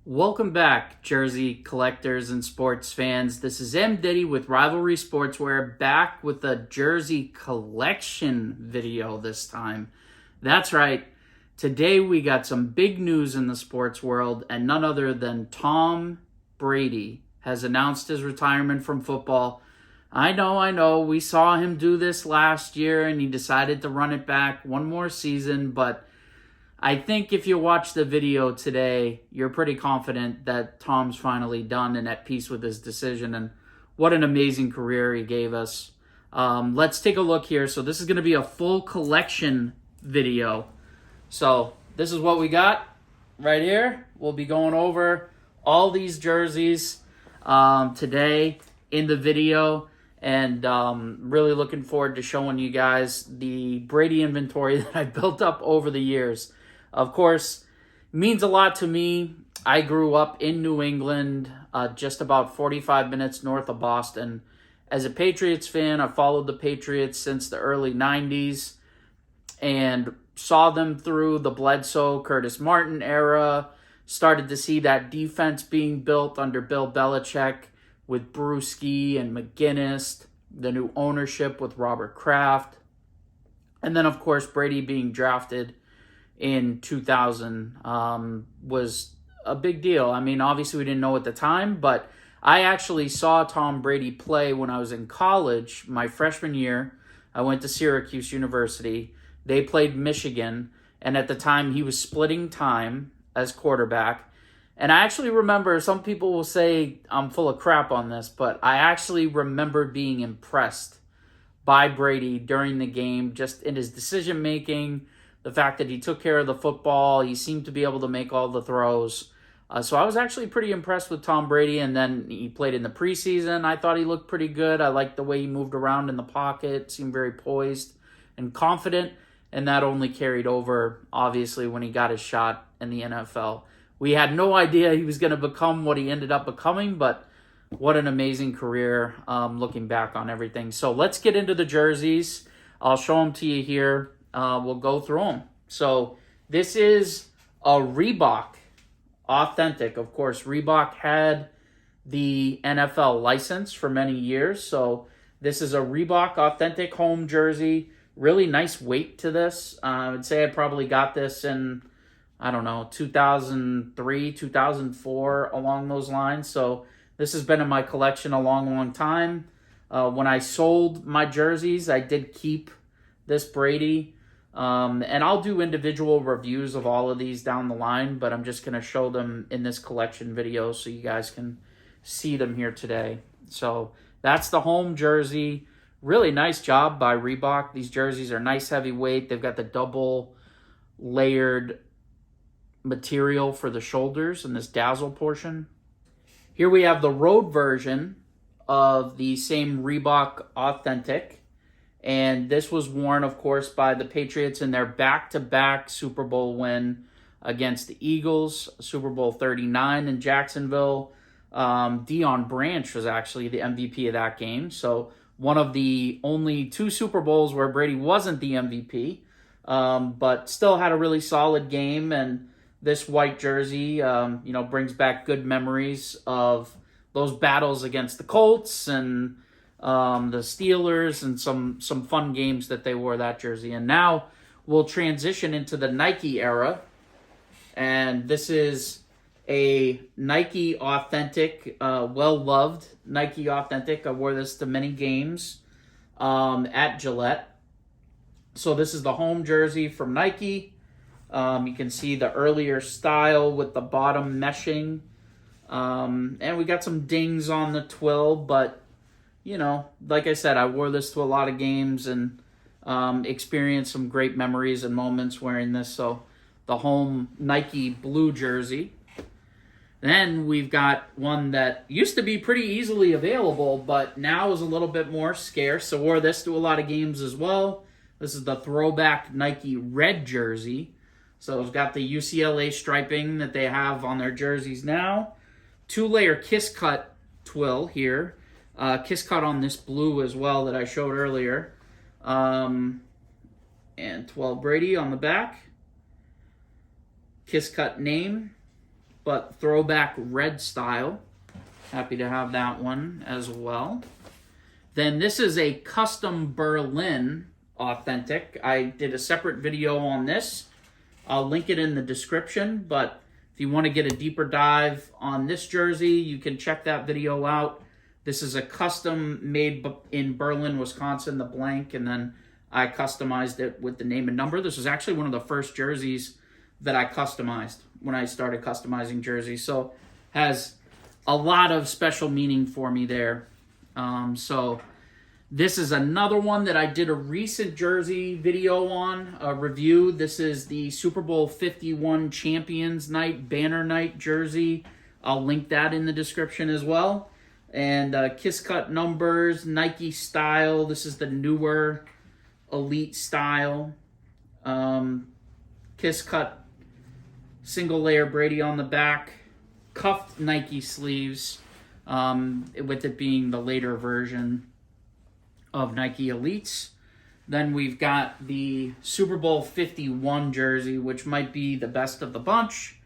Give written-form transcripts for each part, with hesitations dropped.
Welcome back, Jersey collectors and sports fans. This is M. Diddy with Rivalry Sportswear, back with a Jersey collection video this time. That's right. Today we got some big news in the sports world, and none other than Tom Brady has announced his retirement from football. I know. We saw him do this last year, and he decided to run it back one more season, but I think if you watch the video today, you're pretty confident that Tom's finally done and at peace with his decision, and what an amazing career he gave us. Let's take a look here. So this is going to be a full collection video. So this is what we got right here. We'll be going over all these jerseys today in the video, and really looking forward to showing you guys the Brady inventory that I built up over the years. Of course, means a lot to me. I grew up in New England, just about 45 minutes north of Boston. As a Patriots fan, I followed the Patriots since the early 90s and saw them through the Bledsoe, Curtis Martin era, started to see that defense being built under Bill Belichick with Bruschi and McGinnis, the new ownership with Robert Kraft, and then, of course, Brady being drafted in 2000 was a big deal. I mean, obviously we didn't know at the time, but I actually saw Tom Brady play when I was in college. My freshman year, I went to Syracuse University. They played Michigan, and at the time he was splitting time as quarterback. And I actually remember, some people will say I'm full of crap on this, but I actually remember being impressed by Brady during the game, just in his decision making, the fact that he took care of the football. He seemed to be able to make all the throws. So I was actually pretty impressed with Tom Brady. And then he played in the preseason. I thought he looked pretty good. I liked the way he moved around in the pocket, seemed very poised and confident. And that only carried over, obviously, when he got his shot in the NFL. We had no idea he was going to become what he ended up becoming, but what an amazing career, looking back on everything. So let's get into the jerseys. I'll show them to you here. We'll go through them. So this is a Reebok Authentic. Of course, Reebok had the NFL license for many years. So this is a Reebok Authentic home jersey. Really nice weight to this. I would say I probably got this in, 2003, 2004, along those lines. So this has been in my collection a long time. When I sold my jerseys, I did keep this Brady. And I'll do individual reviews of all of these down the line, but I'm just going to show them in this collection video so you guys can see them here today. So that's the home jersey. Really nice job by Reebok. These jerseys are nice heavyweight. They've got the double layered material for the shoulders and this dazzle portion. Here we have the road version of the same Reebok Authentic. And this was worn, of course, by the Patriots in their back-to-back Super Bowl win against the Eagles, Super Bowl 39 in Jacksonville. Deion Branch was actually the MVP of that game. So one of the only two Super Bowls where Brady wasn't the MVP, but still had a really solid game. And this white jersey, brings back good memories of those battles against the Colts and the Steelers, and some fun games that they wore that jersey. And now we'll transition into the Nike era, and this is a Nike Authentic, well-loved Nike Authentic. I wore this to many games at Gillette. So this is the home jersey from Nike. You can see the earlier style with the bottom meshing, and we got some dings on the twill, but like I said, I wore this to a lot of games and experienced some great memories and moments wearing this. So the home Nike blue jersey. Then we've got one that used to be pretty easily available, but now is a little bit more scarce. So wore this to a lot of games as well. This is the Throwback Nike red jersey. So it's got the UCLA striping that they have on their jerseys now. 2-layer kiss cut twill here. Kiss cut on this blue as well that I showed earlier. And 12 Brady on the back. Kiss cut name but throwback red style. Happy to have that one as well. Then this is a custom Berlin Authentic. I did a separate video on this. I'll link it in the description, but if you want to get a deeper dive on this jersey, you can check that video out. This is a custom made in Berlin, Wisconsin, the blank, and then I customized it with the name and number. This was actually one of the first jerseys that I customized when I started customizing jerseys. So has a lot of special meaning for me there. So this is another one that I did a recent jersey video on, a review. This is the Super Bowl 51 Champions Night, Banner Night jersey. I'll link that in the description as well. And Kiss Cut numbers, Nike style. This is the newer Elite style. Kiss Cut single layer Brady on the back. Cuffed Nike sleeves, with it being the later version of Nike Elites. Then we've got the Super Bowl 51 jersey, which might be the best of the bunch.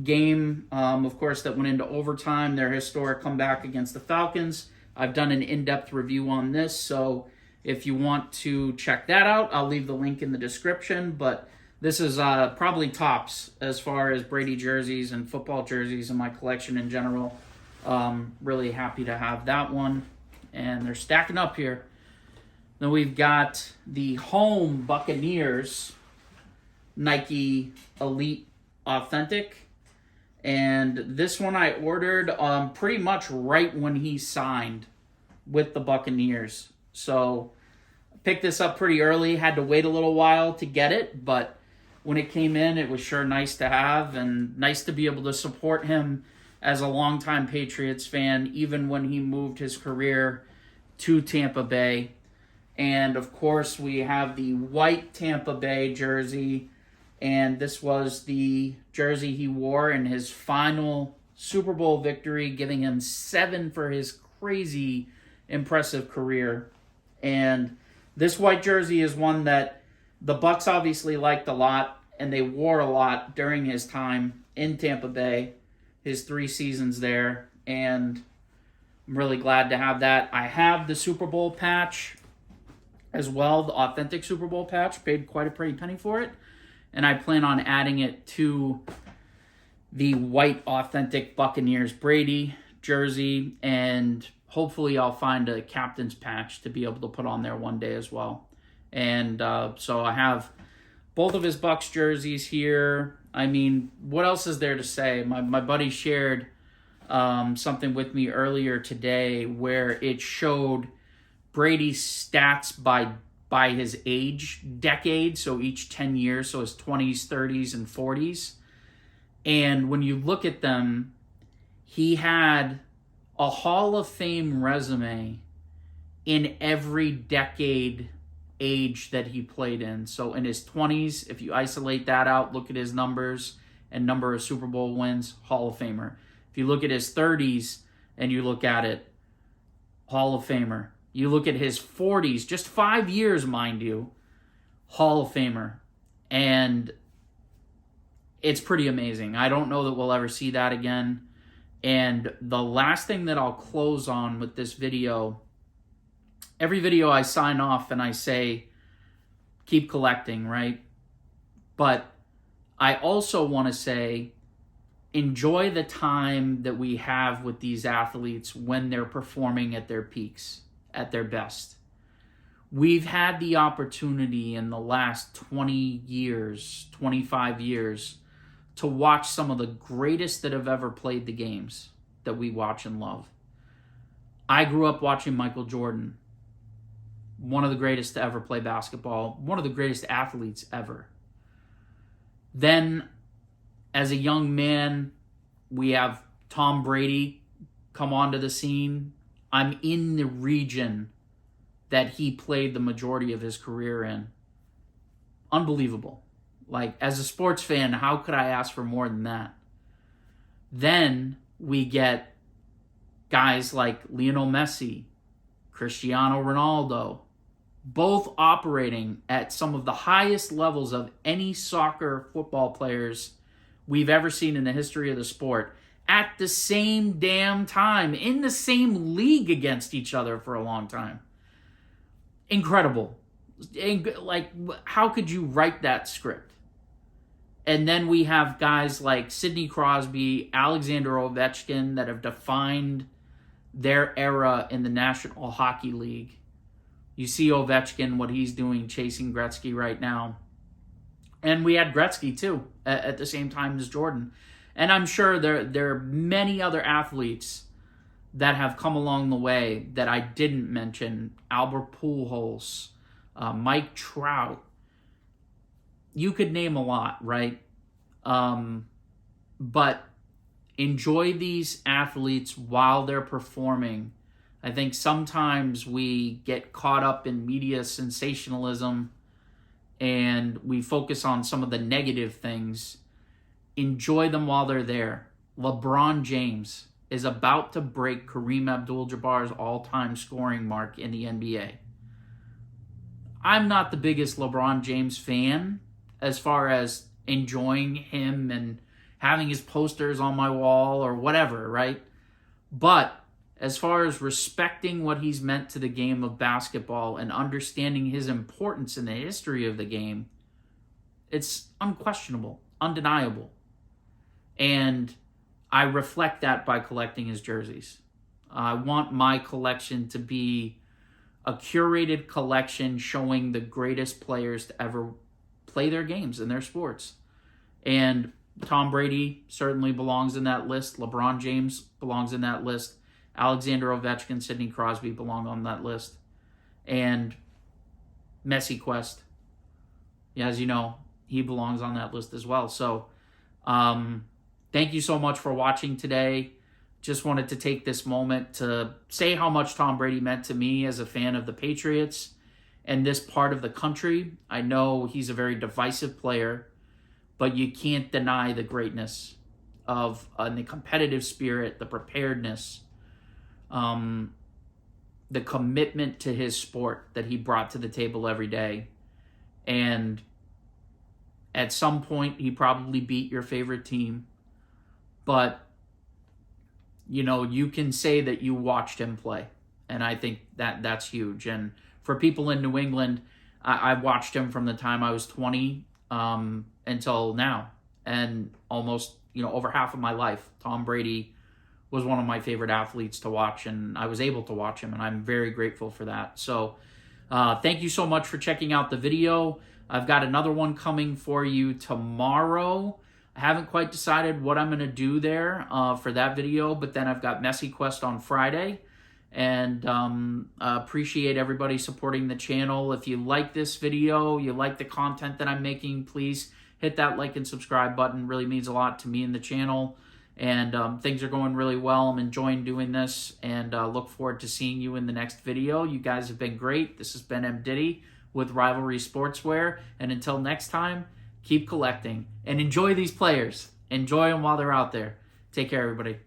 Game, of course, that went into overtime, their historic comeback against the Falcons. I've done an in-depth review on this, so if you want to check that out, I'll leave the link in the description. But this is probably tops as far as Brady jerseys and football jerseys in my collection in general. Really happy to have that one. And they're stacking up here. Then we've got the home Buccaneers Nike Elite Authentic. And this one I ordered pretty much right when he signed with the Buccaneers. So I picked this up pretty early. Had to wait a little while to get it, but when it came in, it was sure nice to have and nice to be able to support him as a longtime Patriots fan, even when he moved his career to Tampa Bay. And, of course, we have the white Tampa Bay jersey, and this was the jersey he wore in his final Super Bowl victory, giving him 7 for his crazy impressive career. And this white jersey is one that the Bucs obviously liked a lot, and they wore a lot during his time in Tampa Bay, his 3 seasons there, and I'm really glad to have that. I have the Super Bowl patch as well, the authentic Super Bowl patch. Paid quite a pretty penny for it, and I plan on adding it to the white authentic Buccaneers Brady jersey, and hopefully I'll find a captain's patch to be able to put on there one day as well. And so I have both of his Bucs jerseys here. I mean, what else is there to say? My buddy shared something with me earlier today where it showed Brady's stats by his age decade, so each 10 years, so his 20s, 30s, and 40s. And when you look at them, he had a Hall of Fame resume in every decade age that he played in. So in his 20s, if you isolate that out, look at his numbers and number of Super Bowl wins, Hall of Famer. If you look at his 30s and you look at it, Hall of Famer. You look at his 40s, just 5 years, mind you, Hall of Famer. And it's pretty amazing. I don't know that we'll ever see that again. And the last thing that I'll close on with this video, every video I sign off and I say, keep collecting, right? But I also want to say, enjoy the time that we have with these athletes when they're performing at their peaks, at their best. We've had the opportunity in the last 20 years, 25 years, to watch some of the greatest that have ever played the games that we watch and love. I grew up watching Michael Jordan, one of the greatest to ever play basketball, one of the greatest athletes ever. Then, as a young man, we have Tom Brady come onto the scene. I'm in the region that he played the majority of his career in. Unbelievable. Like, as a sports fan, how could I ask for more than that? Then we get guys like Lionel Messi, Cristiano Ronaldo, both operating at some of the highest levels of any soccer football players we've ever seen in the history of the sport at the same damn time, in the same league against each other for a long time. Incredible. Like, how could you write that script? And then we have guys like Sidney Crosby, Alexander Ovechkin that have defined their era in the National Hockey League. You see Ovechkin, what he's doing, chasing Gretzky right now. And we had Gretzky, too, at the same time as Jordan. And I'm sure there are many other athletes that have come along the way that I didn't mention. Albert Pujols, Mike Trout. You could name a lot, right? But enjoy these athletes while they're performing. I think sometimes we get caught up in media sensationalism and we focus on some of the negative things. Enjoy them while they're there. LeBron James is about to break Kareem Abdul-Jabbar's all-time scoring mark in the NBA. I'm not the biggest LeBron James fan as far as enjoying him and having his posters on my wall or whatever, right? But as far as respecting what he's meant to the game of basketball and understanding his importance in the history of the game, it's unquestionable, undeniable. And I reflect that by collecting his jerseys. I want my collection to be a curated collection showing the greatest players to ever play their games and their sports. And Tom Brady certainly belongs in that list. LeBron James belongs in that list. Alexander Ovechkin, Sidney Crosby belong on that list. And Messi Quest, as you know, he belongs on that list as well. So thank you so much for watching today. Just wanted to take this moment to say how much Tom Brady meant to me as a fan of the Patriots and this part of the country. I know he's a very divisive player, but you can't deny the greatness of the competitive spirit, the preparedness, the commitment to his sport that he brought to the table every day. And at some point, he probably beat your favorite team. But, you know, you can say that you watched him play. And I think that's huge. And for people in New England, I watched him from the time I was 20 until now. And almost, over half of my life, Tom Brady was one of my favorite athletes to watch. And I was able to watch him. And I'm very grateful for that. So thank you so much for checking out the video. I've got another one coming for you tomorrow. I haven't quite decided what I'm going to do there for that video, but then I've got Messi Quest on Friday. And appreciate everybody supporting the channel. If you like this video, you like the content that I'm making, please hit that like and subscribe button. It really means a lot to me and the channel. And things are going really well. I'm enjoying doing this and look forward to seeing you in the next video. You guys have been great. This has been M. Diddy with Rivalry Sportswear. And until next time, keep collecting and enjoy these players. Enjoy them while they're out there. Take care, everybody.